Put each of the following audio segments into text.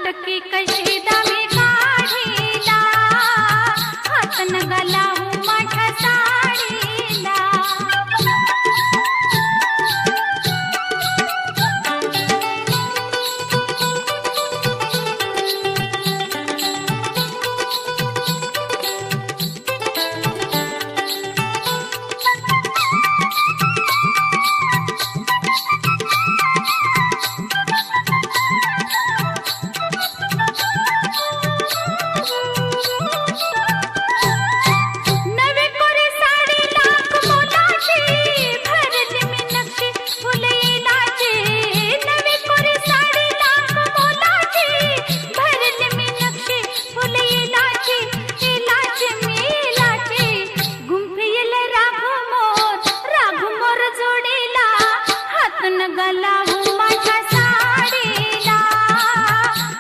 हतकी कशी दामी काढीला, हात नगा लावू माझ्या साडीला. नगा लावू माझ्या साडीला,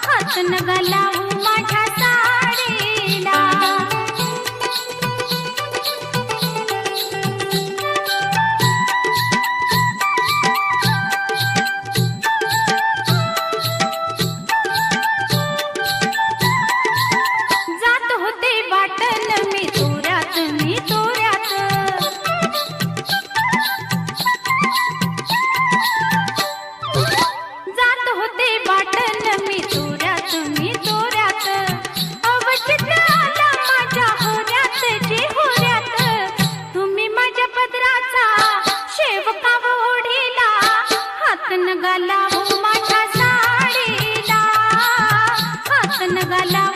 हात नगा लावू माझ्या साडीला. जात होते वाटण मी तोऱ्यात, मी तोऱ्यात. होते वाटण मी तोऱ्यात, मी तोऱ्यात. अवचित आला माझ्या होऱ्यात, जे होऱ्यात. तुम्ही माझ्या पदराचा शेवकाव ओढीला, हात नगा लावू माझ्या साडीला, हात नगा लावू